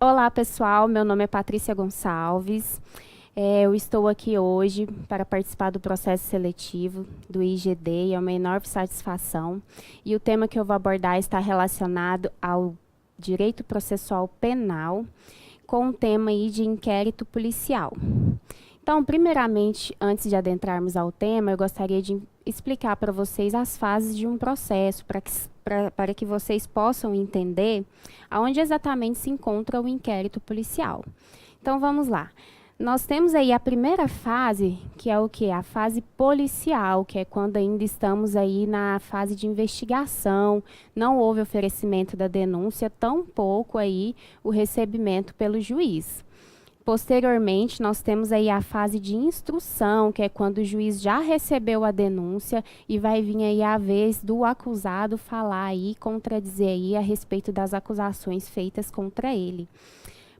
Olá, pessoal. Meu nome é Patrícia Gonçalves. Eu estou aqui hoje para participar do processo seletivo do IGD e é uma enorme satisfação. E o tema que eu vou abordar está relacionado ao direito processual penal, com o tema aí de inquérito policial. Então, primeiramente, antes de adentrarmos ao tema, eu gostaria de explicar para vocês as fases de um processo, para que vocês possam entender aonde exatamente se encontra o inquérito policial. Então, vamos lá. Nós temos aí a primeira fase, que é o quê? A fase policial, que é quando ainda estamos aí na fase de investigação, não houve oferecimento da denúncia, tampouco aí o recebimento pelo juiz. Posteriormente, nós temos aí a fase de instrução, que é quando o juiz já recebeu a denúncia e vai vir aí a vez do acusado falar aí, contradizer aí a respeito das acusações feitas contra ele.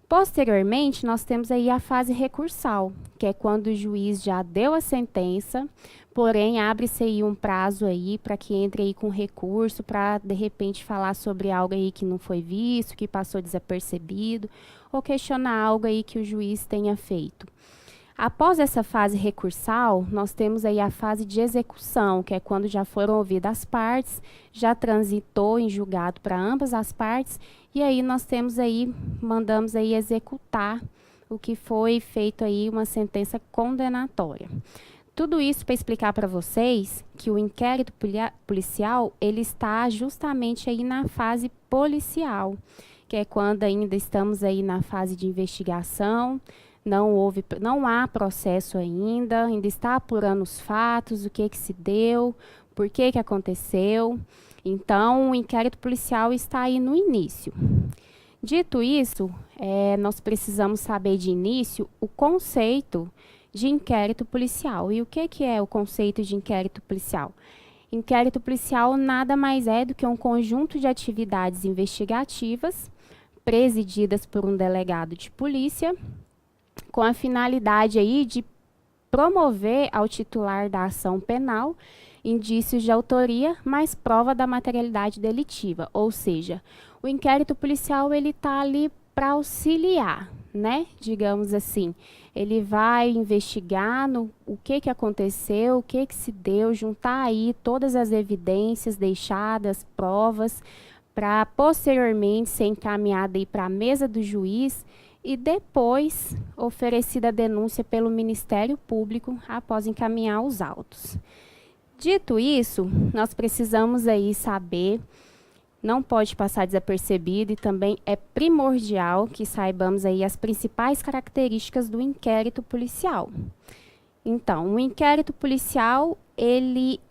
Posteriormente, nós temos aí a fase recursal, que é quando o juiz já deu a sentença, porém abre-se aí um prazo aí para que entre aí com recurso para de repente falar sobre algo aí que não foi visto, que passou desapercebido, ou questionar algo aí que o juiz tenha feito. Após essa fase recursal, nós temos aí a fase de execução, que é quando já foram ouvidas as partes, já transitou em julgado para ambas as partes, e aí nós temos aí, mandamos aí executar o que foi feito aí, uma sentença condenatória. Tudo isso para explicar para vocês que o inquérito policial, ele está justamente aí na fase policial, que é quando ainda estamos aí na fase de investigação, não há processo ainda está apurando os fatos, o que se deu, por que aconteceu. Então, o inquérito policial está aí no início. Dito isso, nós precisamos saber de início o conceito de inquérito policial. E o que é o conceito de inquérito policial? Inquérito policial nada mais é do que um conjunto de atividades investigativas presididas por um delegado de polícia, com a finalidade aí de promover ao titular da ação penal indícios de autoria, mais prova da materialidade delitiva. Ou seja, o inquérito policial ele está ali para auxiliar, né? Digamos assim, ele vai investigar o que aconteceu, o que se deu, juntar aí todas as evidências deixadas, provas, para posteriormente ser encaminhada aí para a mesa do juiz e depois oferecida a denúncia pelo Ministério Público após encaminhar os autos. Dito isso, nós precisamos aí saber, não pode passar desapercebido e também é primordial que saibamos aí as principais características do inquérito policial. Então, o inquérito policial,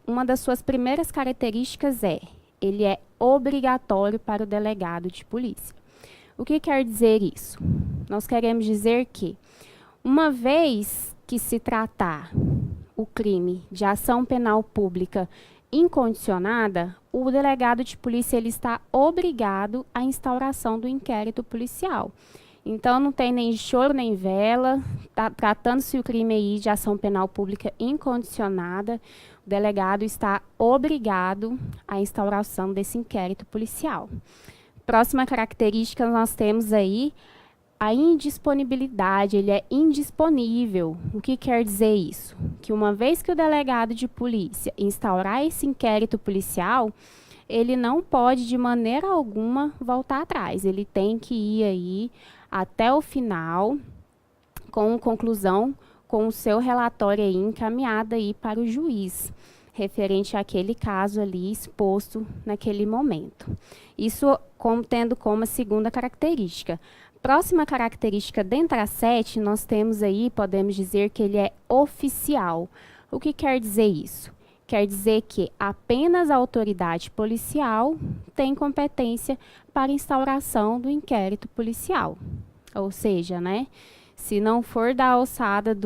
uma das suas primeiras características ele é obrigatório para o delegado de polícia. O que quer dizer isso? Nós queremos dizer que, uma vez que se tratar o crime de ação penal pública incondicionada, o delegado de polícia ele está obrigado à instauração do inquérito policial. Então, não tem nem choro nem vela, tratando-se o crime aí de ação penal pública incondicionada, o delegado está obrigado à instauração desse inquérito policial. Próxima característica, nós temos aí a indisponibilidade, ele é indisponível. O que quer dizer isso? Que uma vez que o delegado de polícia instaurar esse inquérito policial, ele não pode de maneira alguma voltar atrás. Ele tem que ir aí até o final, com conclusão, com o seu relatório aí encaminhado aí para o juiz, referente àquele caso ali exposto naquele momento. Isso tendo como a segunda característica. Próxima característica, dentre as 7, nós temos aí, podemos dizer que ele é oficial. O que quer dizer isso? Quer dizer que apenas a autoridade policial tem competência para instauração do inquérito policial. Ou seja, né, se não for da alçada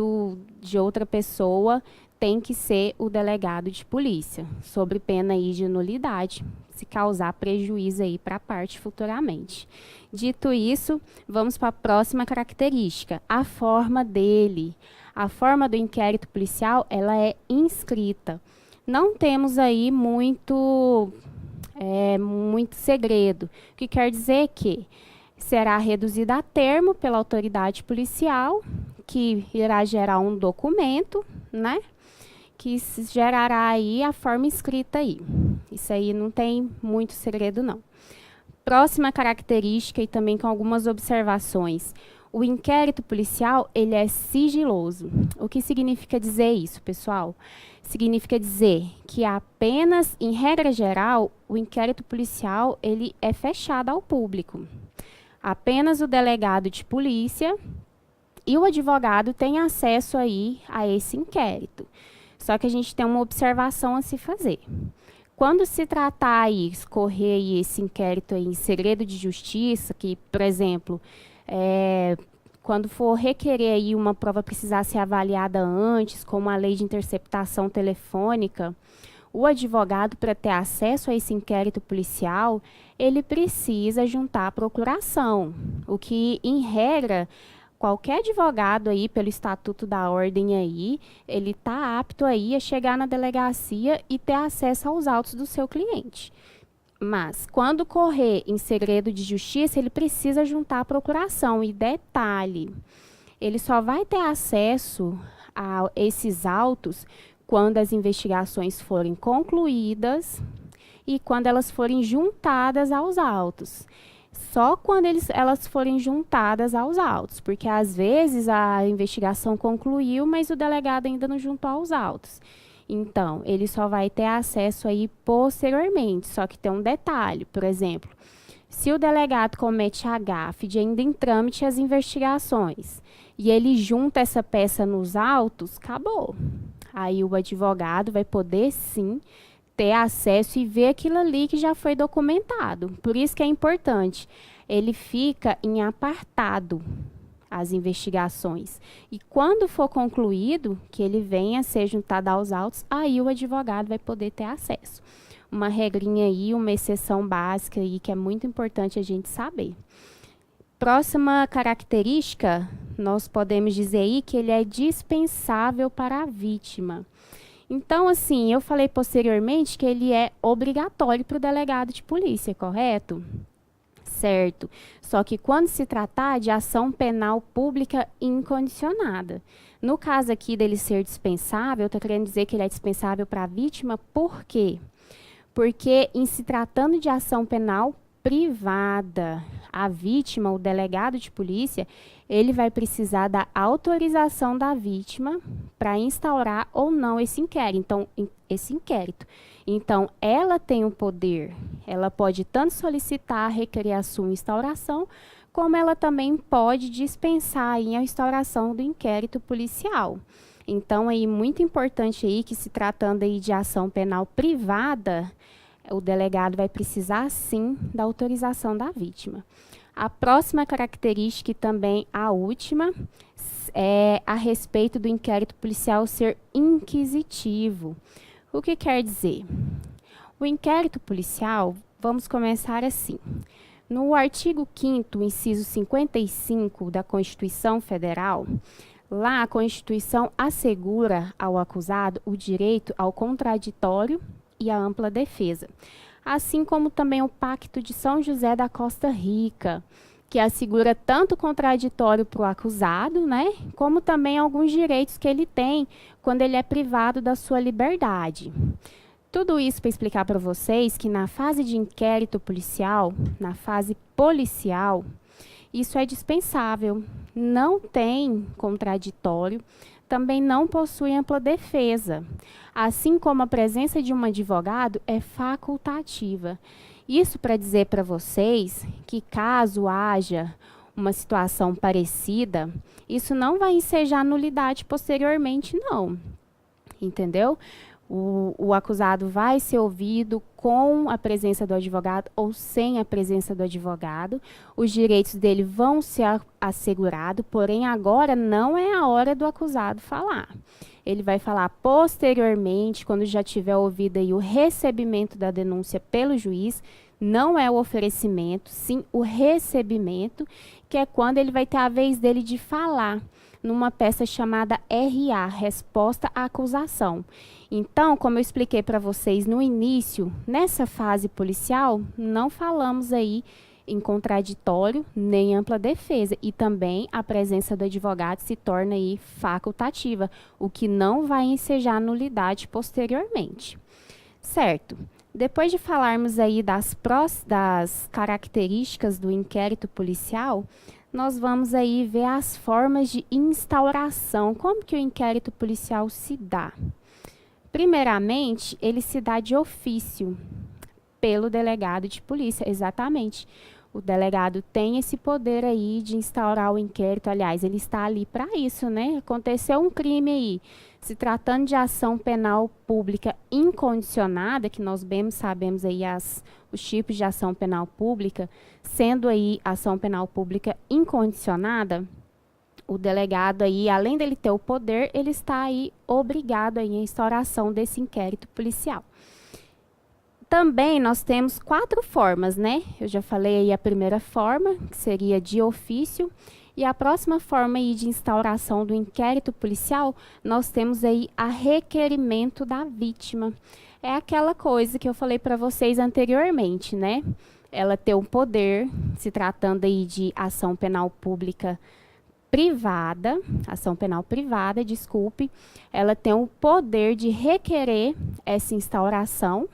de outra pessoa, tem que ser o delegado de polícia, sob pena aí de nulidade, se causar prejuízo aí para a parte futuramente. Dito isso, vamos para a próxima característica, a forma dele. A forma do inquérito policial, ela é inscrita. Não temos aí muito segredo, o que quer dizer que será reduzida a termo pela autoridade policial, que irá gerar um documento, né? Que gerará aí a forma escrita aí. Isso aí não tem muito segredo, não. Próxima característica e também com algumas observações. O inquérito policial, ele é sigiloso. O que significa dizer isso, pessoal? Significa dizer que apenas, em regra geral, o inquérito policial, ele é fechado ao público. Apenas o delegado de polícia e o advogado têm acesso aí a esse inquérito. Só que a gente tem uma observação a se fazer. Quando se tratar aí, escorrer aí esse inquérito aí em segredo de justiça, que, por exemplo, quando for requerer aí uma prova precisar ser avaliada antes, como a lei de interceptação telefônica, o advogado, para ter acesso a esse inquérito policial, ele precisa juntar a procuração, o que, em regra, qualquer advogado aí, pelo Estatuto da Ordem aí, ele está apto aí a chegar na delegacia e ter acesso aos autos do seu cliente. Mas, quando correr em segredo de justiça, ele precisa juntar a procuração. E detalhe, ele só vai ter acesso a esses autos quando as investigações forem concluídas e quando elas forem juntadas aos autos. Só quando elas forem juntadas aos autos, porque às vezes a investigação concluiu, mas o delegado ainda não juntou aos autos. Então, ele só vai ter acesso aí posteriormente, só que tem um detalhe, por exemplo, se o delegado comete a gafe de ainda em trâmite as investigações e ele junta essa peça nos autos, acabou. Aí o advogado vai poder sim ter acesso e ver aquilo ali que já foi documentado. Por isso que é importante, ele fica em apartado as investigações. E quando for concluído, que ele venha a ser juntado aos autos, aí o advogado vai poder ter acesso. Uma regrinha aí, uma exceção básica aí, que é muito importante a gente saber. Próxima característica, nós podemos dizer aí que ele é dispensável para a vítima. Então, assim, eu falei posteriormente que ele é obrigatório para o delegado de polícia, correto? Certo. Só que quando se tratar de ação penal pública incondicionada. No caso aqui dele ser dispensável, eu estou querendo dizer que ele é dispensável para a vítima, por quê? Porque em se tratando de ação penal privada, a vítima, o delegado de polícia, ele vai precisar da autorização da vítima para instaurar ou não esse inquérito. Então, ela tem o poder, ela pode tanto solicitar, requerer a sua instauração, como ela também pode dispensar aí a instauração do inquérito policial. Então, aí, muito importante aí que se tratando aí de ação penal privada, o delegado vai precisar, sim, da autorização da vítima. A próxima característica e também a última é a respeito do inquérito policial ser inquisitivo. O que quer dizer? O inquérito policial, vamos começar assim. No artigo 5º, inciso 55 da Constituição Federal, lá a Constituição assegura ao acusado o direito ao contraditório e à ampla defesa, assim como também o Pacto de São José da Costa Rica, que assegura tanto o contraditório para o acusado, né, como também alguns direitos que ele tem quando ele é privado da sua liberdade. Tudo isso para explicar para vocês que na fase de inquérito policial, na fase policial, isso é dispensável, não tem contraditório, também não possui ampla defesa, assim como a presença de um advogado é facultativa. Isso para dizer para vocês que caso haja uma situação parecida, isso não vai ensejar nulidade posteriormente, não. Entendeu? O acusado vai ser ouvido com a presença do advogado ou sem a presença do advogado. Os direitos dele vão ser assegurados, porém agora não é a hora do acusado falar. Ele vai falar posteriormente, quando já tiver ouvido aí o recebimento da denúncia pelo juiz. Não é o oferecimento, sim o recebimento, que é quando ele vai ter a vez dele de falar numa peça chamada RA, Resposta à Acusação. Então, como eu expliquei para vocês no início, nessa fase policial, não falamos aí em contraditório nem ampla defesa. E também a presença do advogado se torna aí facultativa, o que não vai ensejar nulidade posteriormente. Certo. Depois de falarmos aí das características do inquérito policial, nós vamos aí ver as formas de instauração. Como que o inquérito policial se dá? Primeiramente, ele se dá de ofício pelo delegado de polícia, exatamente. O delegado tem esse poder aí de instaurar o inquérito. Aliás, ele está ali para isso, né? Aconteceu um crime aí. Se tratando de ação penal pública incondicionada, que nós bem sabemos aí os tipos de ação penal pública, sendo aí ação penal pública incondicionada, o delegado aí, além dele ter o poder, ele está aí obrigado aí à instauração desse inquérito policial. Também nós temos 4 formas, né? Eu já falei aí a primeira forma, que seria de ofício, e a próxima forma aí de instauração do inquérito policial, nós temos aí a requerimento da vítima. É aquela coisa que eu falei para vocês anteriormente, né? Ela tem um poder, se tratando aí de ação penal pública privada, ação penal privada, desculpe, ela tem o poder de requerer essa instauração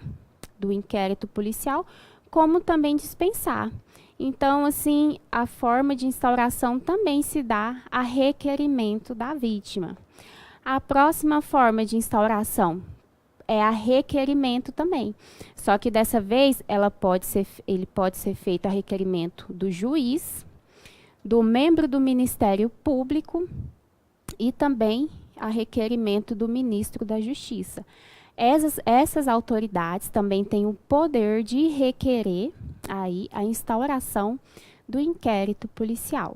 do inquérito policial, como também dispensar. Então, assim, a forma de instauração também se dá a requerimento da vítima. A próxima forma de instauração é a requerimento também. Só que dessa vez ele pode ser feito a requerimento do juiz, do membro do Ministério Público e também a requerimento do ministro da Justiça. Essas autoridades também têm o poder de requerer aí a instauração do inquérito policial.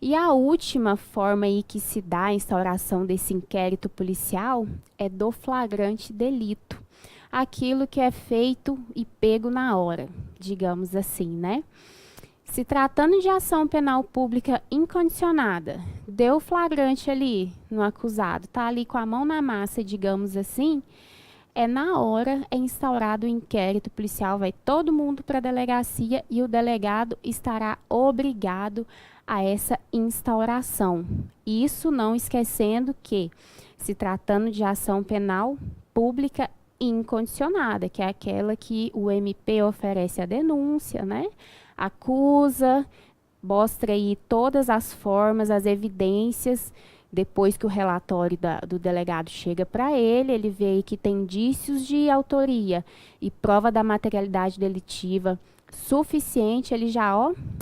E a última forma aí que se dá a instauração desse inquérito policial é do flagrante delito. Aquilo que é feito e pego na hora, digamos assim, né? Se tratando de ação penal pública incondicionada, deu flagrante ali no acusado, tá ali com a mão na massa, digamos assim, na hora é instaurado o inquérito policial, vai todo mundo para a delegacia e o delegado estará obrigado a essa instauração. Isso não esquecendo que, se tratando de ação penal pública incondicionada, que é aquela que o MP oferece a denúncia, né? Acusa, mostra aí todas as formas, as evidências. Depois que o relatório do delegado chega para ele, ele vê aí que tem indícios de autoria e prova da materialidade delitiva suficiente, ele já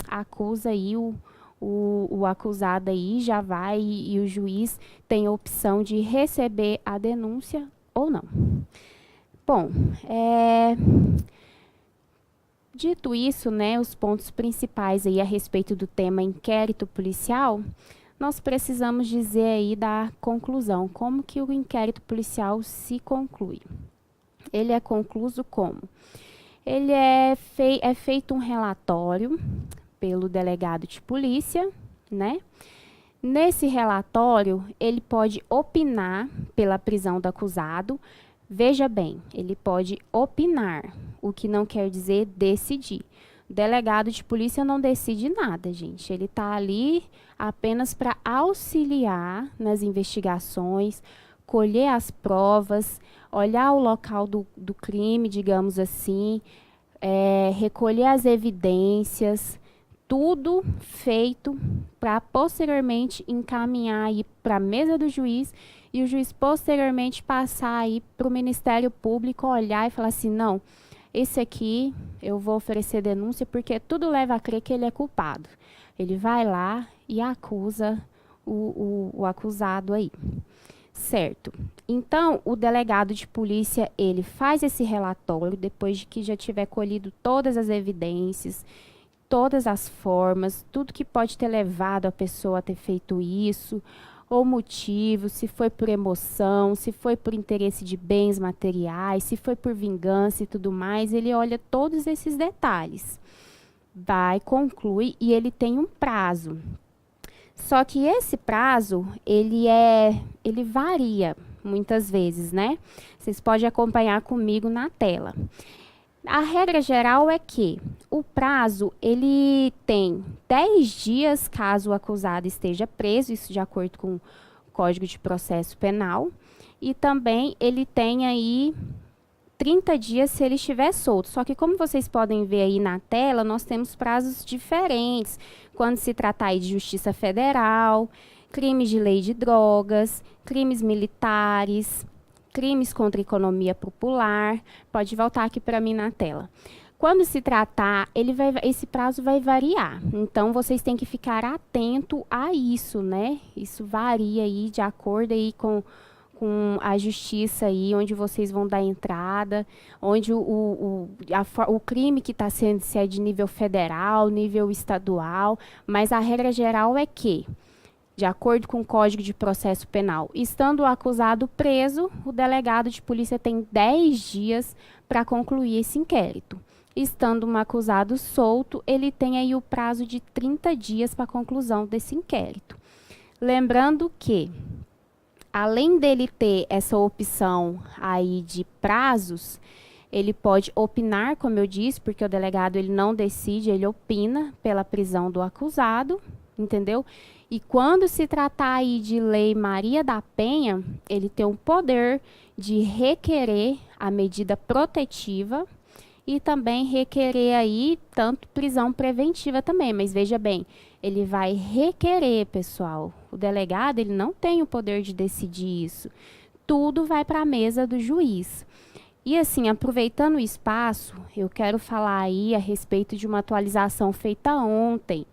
acusa aí o acusado aí, já vai e o juiz tem a opção de receber a denúncia ou não. Bom, dito isso, né, os pontos principais aí a respeito do tema inquérito policial, nós precisamos dizer aí da conclusão, como que o inquérito policial se conclui. Ele é concluído como? Ele é feito um relatório pelo delegado de polícia, né? Nesse relatório, ele pode opinar pela prisão do acusado. Veja bem, ele pode opinar, o que não quer dizer decidir. O delegado de polícia não decide nada, gente. Ele está ali apenas para auxiliar nas investigações, colher as provas, olhar o local do crime, digamos assim, recolher as evidências, tudo feito para posteriormente encaminhar aí para a mesa do juiz e o juiz posteriormente passar aí para o Ministério Público olhar e falar assim, não, esse aqui eu vou oferecer denúncia porque tudo leva a crer que ele é culpado. Ele vai lá e acusa o acusado aí. Certo. Então, o delegado de polícia, ele faz esse relatório depois de que já tiver colhido todas as evidências, todas as formas, tudo que pode ter levado a pessoa a ter feito isso, ou motivo, se foi por emoção, se foi por interesse de bens materiais, se foi por vingança e tudo mais, ele olha todos esses detalhes. Vai, conclui e ele tem um prazo. Só que esse prazo, ele varia muitas vezes, né? Vocês podem acompanhar comigo na tela. A regra geral é que o prazo ele tem 10 dias caso o acusado esteja preso, isso de acordo com o Código de Processo Penal, e também ele tem aí 30 dias se ele estiver solto. Só que como vocês podem ver aí na tela, nós temos prazos diferentes quando se tratar aí de Justiça Federal, crimes de lei de drogas, crimes militares, crimes contra a economia popular. Pode voltar aqui para mim na tela. Quando se tratar, esse prazo vai variar. Então, vocês têm que ficar atento a isso, né? Isso varia aí de acordo aí com a justiça aí, onde vocês vão dar entrada, onde o crime que está sendo, se é de nível federal, nível estadual, mas a regra geral é que, de acordo com o Código de Processo Penal, estando o acusado preso, o delegado de polícia tem 10 dias para concluir esse inquérito. Estando um acusado solto, ele tem aí o prazo de 30 dias para a conclusão desse inquérito. Lembrando que, além dele ter essa opção aí de prazos, ele pode opinar, como eu disse, porque o delegado ele não decide, ele opina pela prisão do acusado, entendeu? E quando se tratar aí de Lei Maria da Penha, ele tem o poder de requerer a medida protetiva e também requerer aí tanto prisão preventiva também. Mas veja bem, ele vai requerer, pessoal. O delegado ele não tem o poder de decidir isso. Tudo vai para a mesa do juiz. E assim, aproveitando o espaço, eu quero falar aí a respeito de uma atualização feita ontem,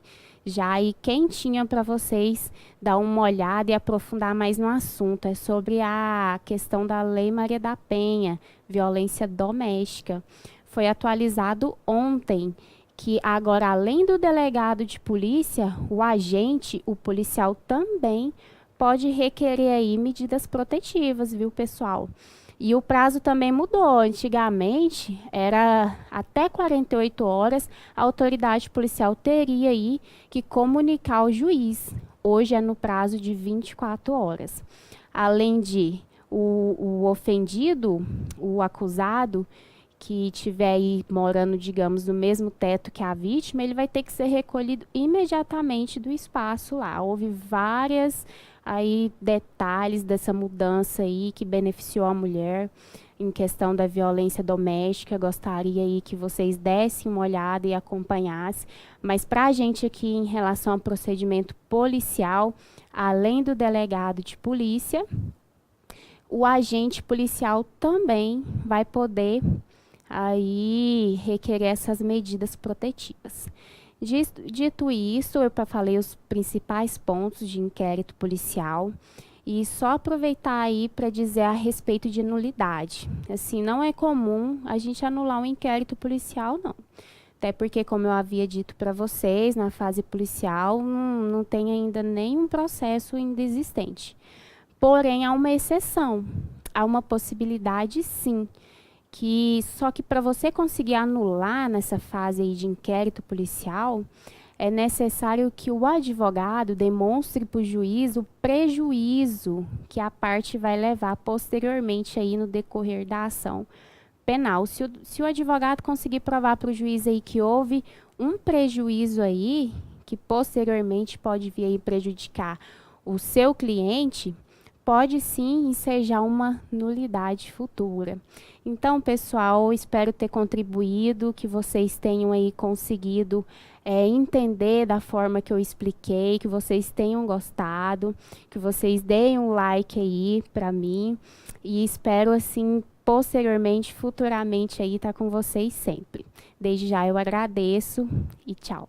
já aí quentinha para vocês dar uma olhada e aprofundar mais no assunto. É sobre a questão da Lei Maria da Penha, violência doméstica. Foi atualizado ontem que agora, além do delegado de polícia, o agente, o policial também pode requerer aí medidas protetivas, viu, pessoal? E o prazo também mudou. Antigamente, era até 48 horas, a autoridade policial teria aí que comunicar ao juiz. Hoje é no prazo de 24 horas. Além de o ofendido, o acusado, que estiver aí morando, digamos, no mesmo teto que a vítima, ele vai ter que ser recolhido imediatamente do espaço lá. Houve várias aí detalhes dessa mudança aí que beneficiou a mulher em questão da violência doméstica. Gostaria aí que vocês dessem uma olhada e acompanhassem. Mas para a gente aqui em relação ao procedimento policial, além do delegado de polícia, o agente policial também vai poder aí requerer essas medidas protetivas. Dito isso, eu falei os principais pontos de inquérito policial e só aproveitar aí para dizer a respeito de nulidade. Assim, não é comum a gente anular um inquérito policial, não. Até porque, como eu havia dito para vocês, na fase policial não tem ainda nenhum processo ainda existente. Porém, há uma exceção, há uma possibilidade sim, só que para você conseguir anular nessa fase aí de inquérito policial, é necessário que o advogado demonstre para o juiz o prejuízo que a parte vai levar posteriormente aí no decorrer da ação penal. Se o advogado conseguir provar para o juiz aí que houve um prejuízo aí, que posteriormente pode vir aí prejudicar o seu cliente, pode sim ensejar uma nulidade futura. Então, pessoal, espero ter contribuído, que vocês tenham aí conseguido entender da forma que eu expliquei, que vocês tenham gostado, que vocês deem um like aí para mim e espero assim posteriormente, futuramente aí estar com vocês sempre. Desde já eu agradeço e tchau.